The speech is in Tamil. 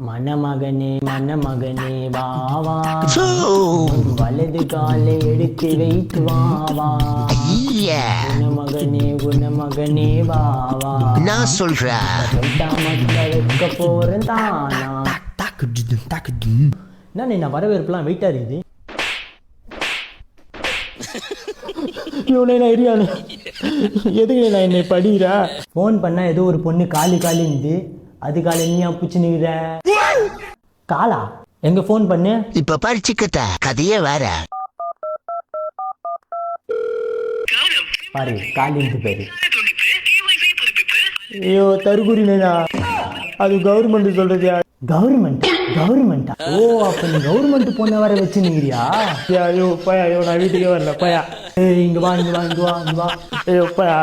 மணமகனே மணமகனே வாவா, வலது காலை எடுத்து வைத்து வாவா, குணமகனே குணமகனே வாவா, நான் சொல்றேன் மக்கள வைக்க போறேன் தானா. என்ன வரவேற்பெல்லாம் வெயிட்டா இருக்குது. எதுக்கு நான் என்னை படிக்கிறா? ஃபோன் பண்ணா ஏதோ ஒரு பொண்ணு காலிந்து அது காலை நீ புச்சு நிக்கிற காலா. எங்க ஃபோன் பண்ணு இப்ப பறிச்சுக்கத்த கதையே வேற. பாரு காலிந்து பேரு. ஐயோ தருகுறினா அது கவர்மெண்ட் சொல்றது. கவர்மெண்டா? ஓ அப்ப நீ கவர்மெண்ட் பொண்ண வர வச்சு நிக்கிறியா? ஐயோ பயா, ஐயோ நான் வீட்டுக்கே வரல பயா. இங்க வா. ஐயோ பயா.